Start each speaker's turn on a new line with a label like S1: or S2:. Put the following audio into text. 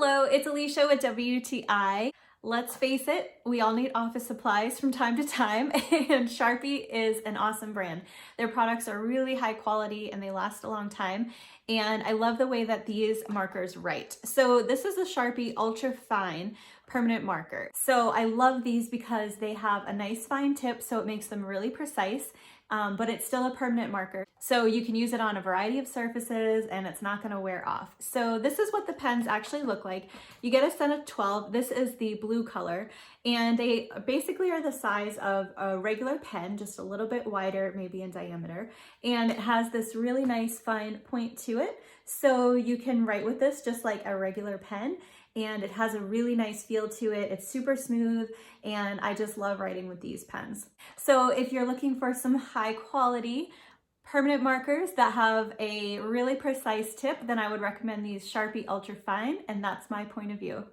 S1: Hello, it's Alicia with WTI. Let's face it, we all need office supplies from time to time, and Sharpie is an awesome brand. Their products are really high quality and they last a long time, and I love the way that these markers write. So this is a Sharpie Ultra Fine permanent marker. So I love these because they have a nice fine tip, so it makes them really precise, but it's still a permanent marker. So you can use it on a variety of surfaces and it's not gonna wear off. So this is what the pens actually look like. You get a set of 12. This is the blue color, and they basically are the size of a regular pen, just a little bit wider, maybe in diameter. And it has this really nice fine point to it. So you can write with this just like a regular pen, and it has a really nice feel to it. It's super smooth, and I just love writing with these pens. So if you're looking for some high quality permanent markers that have a really precise tip, then I would recommend these Sharpie Ultra Fine, and that's my point of view.